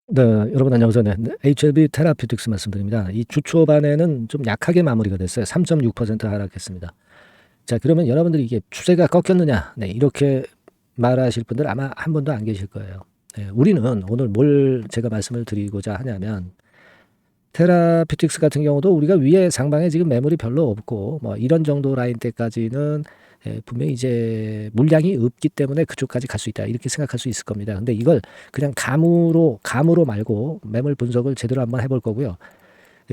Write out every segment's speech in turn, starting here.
네, 여러분 안녕하세요. 네, HLB 테라퓨틱스 말씀드립니다. 이 주 초반에는 좀 약하게 마무리가 됐어요. 3.6% 하락했습니다. 자, 그러면 여러분들이 이게 추세가 꺾였느냐? 네, 이렇게 말하실 분들 아마 한 분도 안 계실 거예요. 네, 우리는 오늘 뭘 제가 말씀을 드리고자 하냐면 테라퓨틱스 같은 경우도 우리가 위에 상방에 지금 매물이 별로 없고 뭐 이런 정도 라인 때까지는 분명히 이제 물량이 없기 때문에 그쪽까지 갈 수 있다 이렇게 생각할 수 있을 겁니다. 근데 이걸 그냥 감으로 말고 매물 분석을 제대로 한번 해볼 거고요.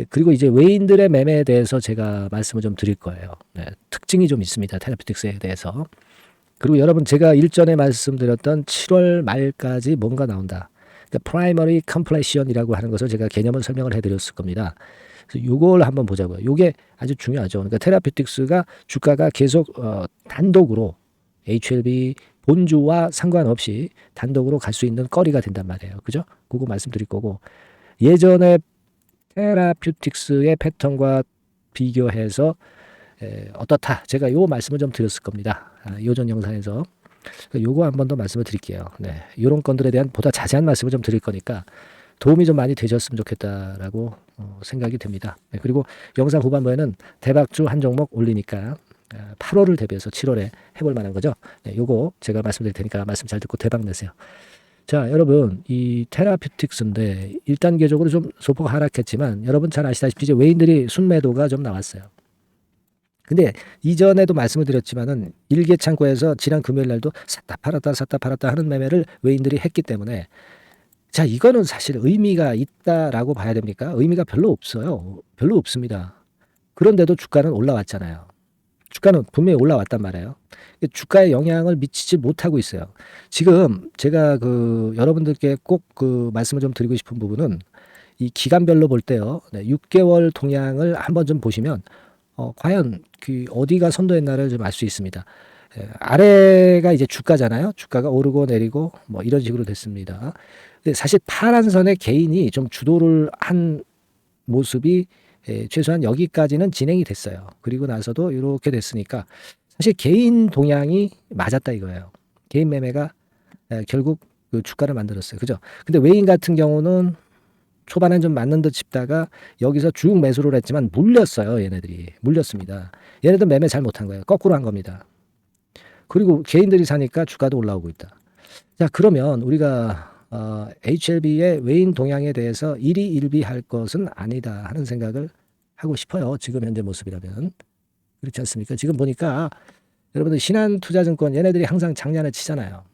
그리고 이제 외인들의 매매에 대해서 제가 말씀을 좀 드릴 거예요. 네, 특징이 좀 있습니다. 테라퓨틱스에 대해서. 그리고 여러분 제가 일전에 말씀드렸던 7월 말까지 뭔가 나온다. 그러니까 프라이머리 컴플레션이라고 하는 것을 제가 개념을 설명을 해드렸을 겁니다. 그래서 이걸 한번 보자고요. 이게 아주 중요하죠. 그러니까 테라퓨틱스가 주가가 계속 단독으로 HLB 본주와 상관없이 단독으로 갈 수 있는 거리가 된단 말이에요. 그죠? 그거 말씀드릴 거고 예전에 테라퓨틱스의 패턴과 비교해서 어떻다. 제가 요 말씀을 좀 드렸을 겁니다. 요전 영상에서. 요거 한 번 더 말씀을 드릴게요. 네. 요런 건들에 대한 보다 자세한 말씀을 좀 드릴 거니까 도움이 좀 많이 되셨으면 좋겠다라고 생각이 듭니다. 네. 그리고 영상 후반부에는 대박주 한 종목 올리니까 8월을 대비해서 7월에 해볼 만한 거죠. 네. 요거 제가 말씀드릴 테니까 말씀 잘 듣고 대박 내세요. 자, 여러분, 이 테라퓨틱스인데 1단계적으로 좀 소폭 하락했지만 여러분 잘 아시다시피 이제 외인들이 순매도가 좀 나왔어요. 근데 이전에도 말씀을 드렸지만은 일개 창고에서 지난 금요일 날도 샀다 팔았다 하는 매매를 외인들이 했기 때문에 자, 이거는 사실 의미가 있다라고 봐야 됩니까? 의미가 별로 없어요. 별로 없습니다. 그런데도 주가는 올라왔잖아요. 주가는 분명히 올라왔단 말이에요. 주가에 영향을 미치지 못하고 있어요. 지금 제가 여러분들께 꼭 말씀을 좀 드리고 싶은 부분은 이 기간별로 볼 때요. 네, 6개월 동향을 한번 좀 보시면 과연 어디가 선도했나를 좀 알 수 있습니다. 아래가 이제 주가잖아요. 주가가 오르고 내리고 뭐 이런 식으로 됐습니다. 근데 사실 파란 선의 개인이 좀 주도를 한 모습이 최소한 여기까지는 진행이 됐어요. 그리고 나서도 이렇게 됐으니까 사실 개인 동향이 맞았다 이거예요. 개인 매매가 결국 그 주가를 만들었어요. 그죠? 근데 외인 같은 경우는 초반엔 좀 맞는 듯 싶다가 여기서 쭉 매수를 했지만 물렸어요. 얘네들이. 물렸습니다. 얘네들 매매 잘 못한 거예요. 거꾸로 한 겁니다. 그리고 개인들이 사니까 주가도 올라오고 있다. 자, 그러면 우리가 HLB의 외인 동향에 대해서 일희일비할 것은 아니다 하는 생각을 하고 싶어요. 지금 현재 모습이라면. 그렇지 않습니까? 지금 보니까 여러분들 신한투자증권 얘네들이 항상 장난을 치잖아요.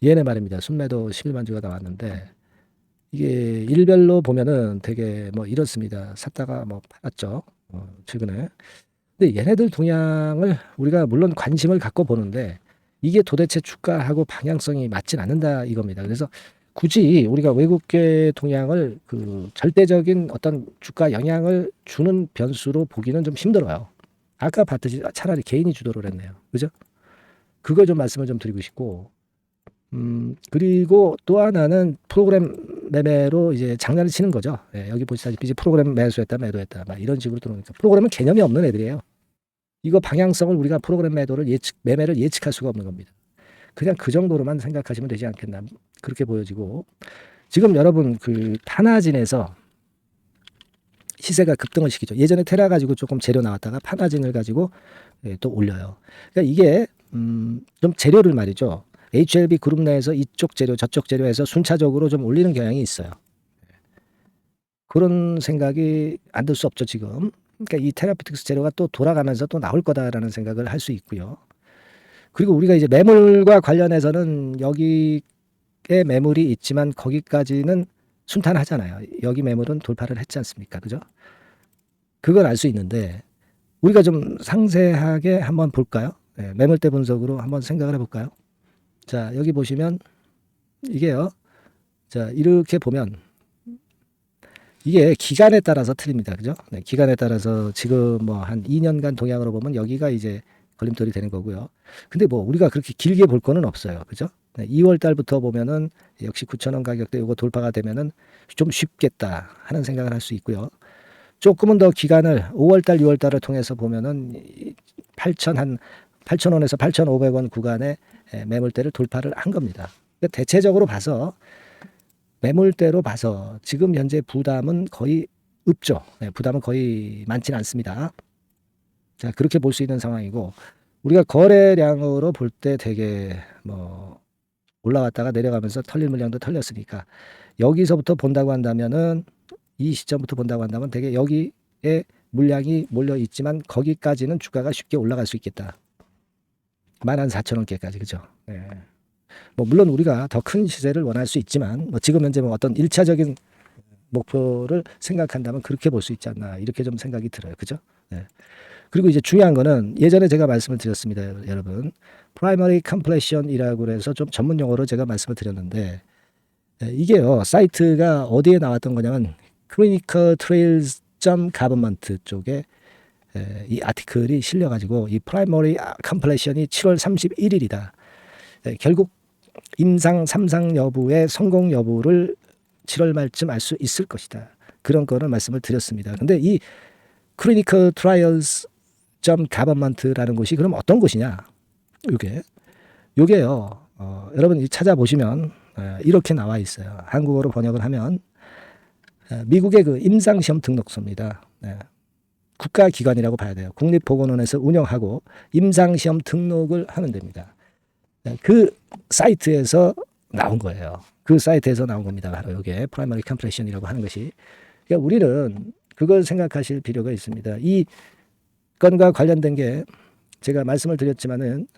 얘네 말입니다. 순매도 11만 주가 나왔는데 이게 일별로 보면은 되게 뭐 이렇습니다. 샀다가 뭐 팔았죠. 최근에. 근데 얘네들 동향을 우리가 물론 관심을 갖고 보는데 이게 도대체 주가하고 방향성이 맞진 않는다 이겁니다. 그래서 굳이 우리가 외국계 동향을 절대적인 어떤 주가 영향을 주는 변수로 보기는 좀 힘들어요. 아까 봤듯이 차라리 개인이 주도를 했네요. 그죠? 그걸 좀 말씀을 좀 드리고 싶고, 그리고 또 하나는 프로그램 매매로 이제 장난을 치는 거죠. 예, 여기 보시다시피 이제 프로그램 매수했다, 매도했다, 막 이런 식으로 들어오니까 프로그램은 개념이 없는 애들이에요. 이거 방향성을 우리가 프로그램 매매를 예측할 수가 없는 겁니다. 그냥 그 정도로만 생각하시면 되지 않겠나 그렇게 보여지고 지금 여러분 파나진에서 시세가 급등을 시키죠. 예전에 테라 가지고 조금 재료 나왔다가 파나진을 가지고 또 올려요. 그러니까 이게 좀 재료를 말이죠. HLB 그룹 내에서 이쪽 재료 저쪽 재료에서 순차적으로 좀 올리는 경향이 있어요. 그런 생각이 안 들 수 없죠 지금. 그러니까 이 테라피틱스 재료가 또 돌아가면서 또 나올 거다라는 생각을 할 수 있고요. 그리고 우리가 이제 매물과 관련해서는 여기에 매물이 있지만 거기까지는 순탄하잖아요. 여기 매물은 돌파를 했지 않습니까? 그죠? 그걸 알 수 있는데 우리가 좀 상세하게 한번 볼까요? 네, 매물대 분석으로 한번 생각을 해볼까요? 자, 여기 보시면 이게요. 자, 이렇게 보면 이게 기간에 따라서 틀립니다. 그죠? 네, 기간에 따라서 지금 뭐 한 2년간 동향으로 보면 여기가 이제 걸림돌이 되는 거고요. 근데 뭐 우리가 그렇게 길게 볼 거는 없어요. 그죠? 네, 2월 달부터 보면은 역시 9,000원 가격대 이거 돌파가 되면은 좀 쉽겠다 하는 생각을 할 수 있고요. 조금은 더 기간을 5월 달, 6월 달을 통해서 보면은 8,000원에서 8,500원 구간의 매물대를 돌파를 한 겁니다. 그러니까 대체적으로 봐서 매물대로 봐서 지금 현재 부담은 거의 없죠. 네, 부담은 거의 많지는 않습니다. 자, 그렇게 볼 수 있는 상황이고, 우리가 거래량으로 볼 때 되게 뭐 올라왔다가 내려가면서 털릴 물량도 털렸으니까 여기서부터 본다고 한다면은 이 시점부터 본다고 한다면 되게 여기에 물량이 몰려 있지만 거기까지는 주가가 쉽게 올라갈 수 있겠다. 14,000원대까지, 그죠? 네. 뭐 물론 우리가 더 큰 시세를 원할 수 있지만 뭐 지금 현재 뭐 어떤 1차적인 목표를 생각한다면 그렇게 볼 수 있지 않나, 이렇게 좀 생각이 들어요. 그죠? 네. 그리고 이제 중요한 거는 예전에 제가 말씀을 드렸습니다, 여러분. 프라이머리 컴플레션이라고 해서 좀 전문 용어로 제가 말씀을 드렸는데, 이게요, 사이트가 어디에 나왔던 거냐면 clinicaltrials.government 쪽에 이 아티클이 실려가지고 이 프라이머리 컴플레션이 7월 31일이다. 결국 임상 3상 여부의 성공 여부를 7월 말쯤 알 수 있을 것이다. 그런 거를 말씀을 드렸습니다. 근데 이 clinical trials government라는 곳이 그럼 어떤 곳이냐? 요게요. 여러분 찾아보시면 이렇게 나와 있어요. 한국어로 번역을 하면 미국의 그 임상시험 등록소입니다. 국가기관이라고 봐야 돼요. 국립보건원에서 운영하고 임상시험 등록을 하는 데입니다. 그 사이트에서 나온 거예요. 그 사이트에서 나온 겁니다. 바로 이게 프라이머리 컴플레션이라고 하는 것이. 그러니까 우리는 그걸 생각하실 필요가 있습니다. 이 건과 관련된 게 제가 말씀을 드렸지만은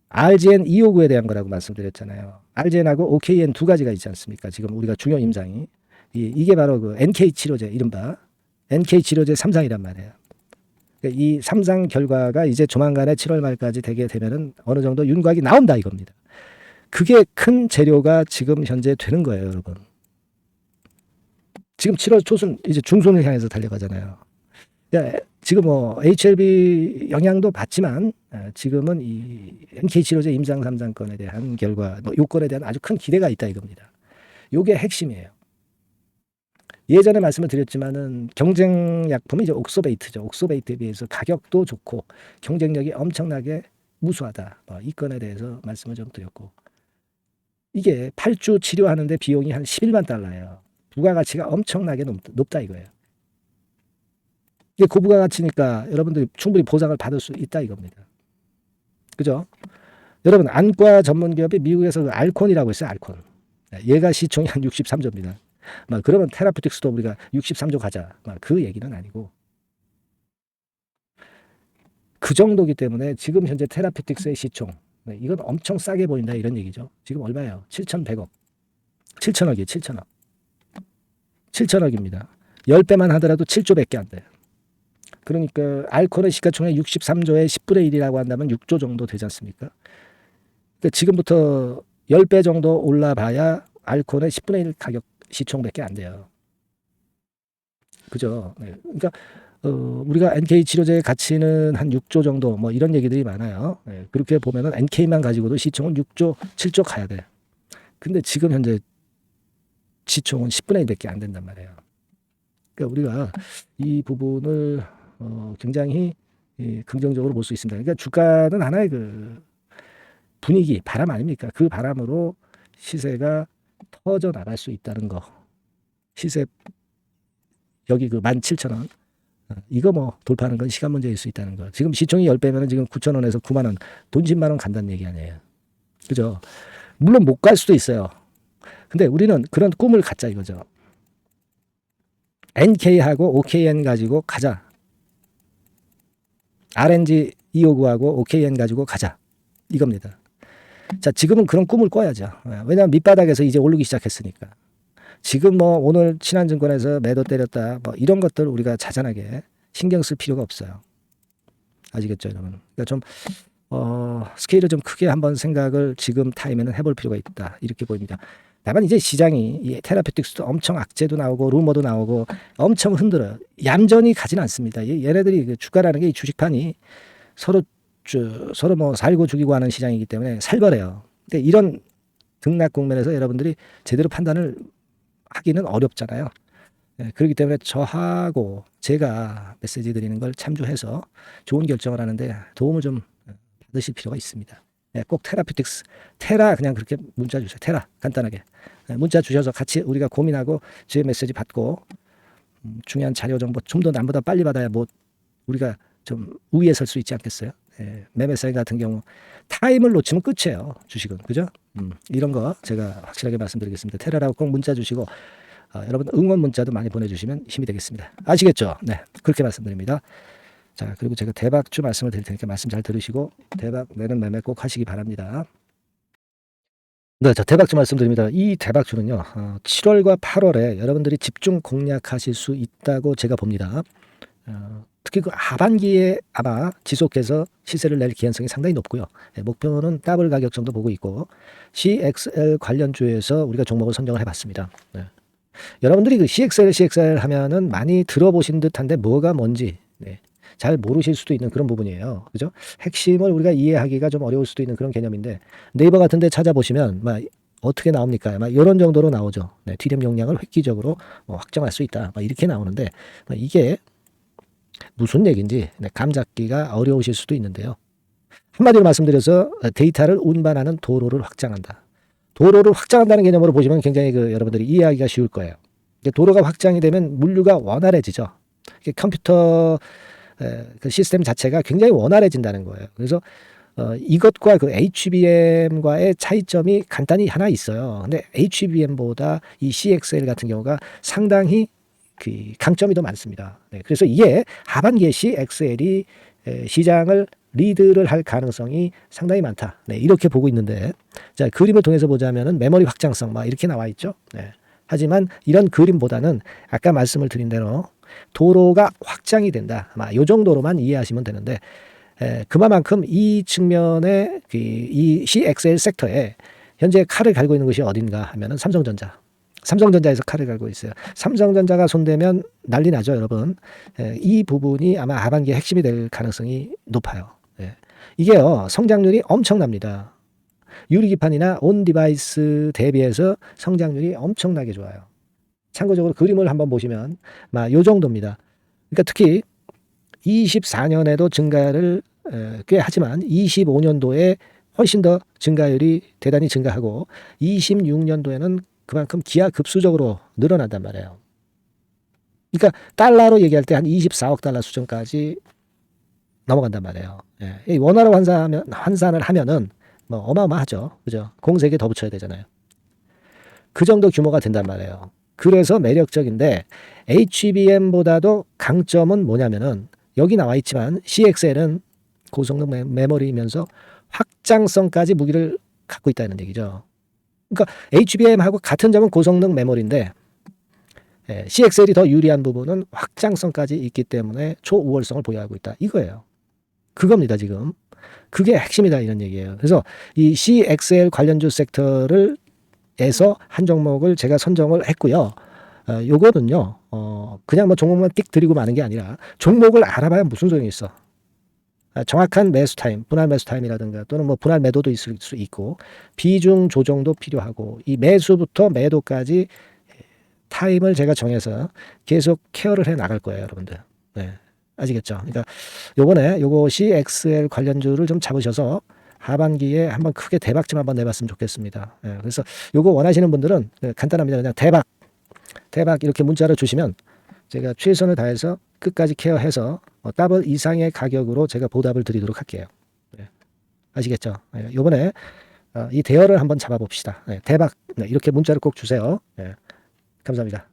RGN 259에 대한 거라고 말씀드렸잖아요. RGN하고 OKN 두 가지가 있지 않습니까? 지금 우리가 중요 임상이 이게 바로 그 NK 치료제, 이른바 NK 치료제 3상이란 말이에요. 그러니까 이 3상 결과가 이제 조만간에 7월 말까지 되게 되면은 어느 정도 윤곽이 나온다 이겁니다. 그게 큰 재료가 지금 현재 되는 거예요, 여러분. 지금 7월 초순 이제 중순을 향해서 달려가잖아요. 지금 뭐 HLB 영향도 받지만 지금은 이 NK 치료제 임상 3상권에 대한 결과, 뭐 요건에 대한 아주 큰 기대가 있다 이겁니다. 요게 핵심이에요. 예전에 말씀을 드렸지만은 경쟁 약품이 이제 옥소베이트죠. 옥소베이트에 비해서 가격도 좋고 경쟁력이 엄청나게 우수하다. 이 건에 대해서 말씀을 좀 드렸고, 이게 8주 치료하는데 비용이 한 11만 달러예요. 부가가치가 엄청나게 높다 이거예요. 이게 고부가가치니까 여러분들이 충분히 보상을 받을 수 있다 이겁니다. 그죠? 여러분, 안과 전문 기업이 미국에서 그 알콘이라고 있어요. 알콘. 얘가 시총이 한 63조입니다. 그러면 테라피틱스도 우리가 63조 가자. 그 얘기는 아니고, 그 정도기 때문에 지금 현재 테라피틱스의 시총, 이건 엄청 싸게 보인다 이런 얘기죠. 지금 얼마예요? 7,100억. 7천억이에요. 7천억. 7천억입니다. 10배만 하더라도 7조밖에 안 돼요. 그러니까 알콘의 시가총액 63조의 10분의 1이라고 한다면 6조 정도 되지 않습니까? 그러니까 지금부터 10배 정도 올라봐야 알콘의 10분의 1 가격 시총밖에 안 돼요. 그죠? 그러니까 우리가 NK 치료제의 가치는 한 6조 정도, 뭐 이런 얘기들이 많아요. 그렇게 보면은 NK만 가지고도 시총은 6조, 7조 가야 돼. 근데 지금 현재 시총은 10분의 1밖에 안 된단 말이에요. 그러니까 우리가 이 부분을 굉장히 긍정적으로 볼 수 있습니다. 그러니까 주가는 하나의 그 분위기, 바람 아닙니까? 그 바람으로 시세가 터져 나갈 수 있다는 거. 시세 여기 그 17,000원. 이거 뭐 돌파하는 건 시간 문제일 수 있다는 거. 지금 시총이 10배면 지금 9,000원에서 9만원, 돈 10만원 간다는 얘기 아니에요. 그죠? 물론 못 갈 수도 있어요. 근데 우리는 그런 꿈을 갖자 이거죠. NK하고 OKN 가지고 가자. RNG 259하고 OKN 가지고 가자. 이겁니다. 자, 지금은 그런 꿈을 꿔야죠. 왜냐하면 밑바닥에서 이제 오르기 시작했으니까. 지금 뭐 오늘 신한증권에서 매도 때렸다, 뭐 이런 것들 우리가 자잘하게 신경 쓸 필요가 없어요. 아시겠죠, 여러분? 그러니까 좀 스케일을 좀 크게 한번 생각을 지금 타임에는 해볼 필요가 있다. 이렇게 보입니다. 다만 이제 시장이 이 테라피틱스도 엄청 악재도 나오고 루머도 나오고 엄청 흔들어요. 얌전히 가지는 않습니다. 얘네들이 그 주가라는 게 이 주식판이 서로 뭐 살고 죽이고 하는 시장이기 때문에 살벌해요. 근데 이런 등락 국면에서 여러분들이 제대로 판단을 하기는 어렵잖아요. 그렇기 때문에 저하고 제가 메시지 드리는 걸 참조해서 좋은 결정을 하는데 도움을 좀 받으실 필요가 있습니다. 네, 꼭 테라피틱스, 테라 그냥 그렇게 문자 주세요. 테라 간단하게. 네, 문자 주셔서 같이 우리가 고민하고 제 메시지 받고 중요한 자료 정보 좀 더 남보다 빨리 받아야 뭐 우리가 좀 우위에 설 수 있지 않겠어요? 예, 매매사인 같은 경우 타임을 놓치면 끝이에요. 주식은. 그죠? 이런 거 제가 확실하게 말씀드리겠습니다. 테라라고 꼭 문자 주시고 여러분 응원 문자도 많이 보내주시면 힘이 되겠습니다. 아시겠죠? 네, 그렇게 말씀드립니다. 자, 그리고 제가 대박주 말씀을 드릴 테니까 말씀 잘 들으시고 대박 내는 매매 꼭 하시기 바랍니다. 네, 자, 대박주 말씀드립니다. 이 대박주는요, 7월과 8월에 여러분들이 집중 공략하실 수 있다고 제가 봅니다. 특히 그 하반기에 아마 지속해서 시세를 낼 기한성이 상당히 높고요. 목표는 더블 가격 정도 보고 있고 CXL 관련주에서 우리가 종목을 선정을 해봤습니다. 네. 여러분들이 그 CXL 하면은 많이 들어보신 듯한데 뭐가 뭔지 잘 모르실 수도 있는 그런 부분이에요. 그죠? 핵심을 우리가 이해하기가 좀 어려울 수도 있는 그런 개념인데 네이버 같은 데 찾아보시면 막 어떻게 나옵니까? 막 이런 정도로 나오죠. D램 용량을 획기적으로 확정할 수 있다. 막 이렇게 나오는데 이게 무슨 얘기인지 감 잡기가 어려우실 수도 있는데요. 한마디로 말씀드려서 데이터를 운반하는 도로를 확장한다. 도로를 확장한다는 개념으로 보시면 굉장히 여러분들이 이해하기가 쉬울 거예요. 도로가 확장이 되면 물류가 원활해지죠. 컴퓨터 그 시스템 자체가 굉장히 원활해진다는 거예요. 그래서 이것과 그 HBM과의 차이점이 간단히 하나 있어요. 근데 HBM보다 이 CXL 같은 경우가 상당히 그 강점이 더 많습니다. 네, 그래서 이게 하반기에 CXL이 시장을 리드를 할 가능성이 상당히 많다. 네, 이렇게 보고 있는데, 자, 그림을 통해서 보자면은 메모리 확장성 막 이렇게 나와 있죠. 네. 하지만 이런 그림보다는 아까 말씀을 드린 대로 도로가 확장이 된다. 아마 이 정도로만 이해하시면 되는데, 그만큼 이 측면에 이 CXL 섹터에 현재 칼을 갈고 있는 것이 어딘가 하면은 삼성전자. 삼성전자에서 칼을 갈고 있어요. 삼성전자가 손대면 난리 나죠, 여러분. 이 부분이 아마 하반기에 핵심이 될 가능성이 높아요. 이게요, 성장률이 엄청납니다. 유리기판이나 온 디바이스 대비해서 성장률이 엄청나게 좋아요. 참고적으로 그림을 한번 보시면 요 정도입니다. 그러니까 특히 24년에도 증가를 꽤 하지만 25년도에 훨씬 더 증가율이 대단히 증가하고 26년도에는 그만큼 기하급수적으로 늘어난단 말이에요. 그러니까 달러로 얘기할 때 한 24억 달러 수준까지 넘어간단 말이에요. 예. 원화로 환산을 하면은 뭐 어마어마하죠. 그죠? 공세에 더 붙여야 되잖아요. 그 정도 규모가 된단 말이에요. 그래서 매력적인데 HBM보다도 강점은 뭐냐면은 여기 나와 있지만 CXL은 고성능 메모리이면서 확장성까지 무기를 갖고 있다는 얘기죠. 그러니까 HBM하고 같은 점은 고성능 메모리인데 CXL이 더 유리한 부분은 확장성까지 있기 때문에 초우월성을 보유하고 있다. 이거예요. 그겁니다, 지금. 그게 핵심이다 이런 얘기예요. 그래서 이 CXL 관련주 섹터를 에서 한 종목을 제가 선정을 했고요. 요거는요. 그냥 뭐 종목만 띡 드리고 마는 게 아니라 종목을 알아봐야 무슨 소용이 있어. 정확한 매수 타임, 분할 매수 타임이라든가 또는 뭐 분할 매도도 있을 수 있고 비중 조정도 필요하고 이 매수부터 매도까지 타임을 제가 정해서 계속 케어를 해 나갈 거예요, 여러분들. 네. 아시겠죠? 그러니까 요번에 요거 CXL 관련주를 좀 잡으셔서 하반기에 한번 크게 대박 좀 한번 내봤으면 좋겠습니다. 예, 그래서 요거 원하시는 분들은 간단합니다. 그냥 대박 이렇게 문자를 주시면 제가 최선을 다해서 끝까지 케어해서 더블 이상의 가격으로 제가 보답을 드리도록 할게요. 예, 아시겠죠? 예, 요번에 이 대여를 한번 잡아봅시다. 예, 대박 이렇게 문자를 꼭 주세요. 예, 감사합니다.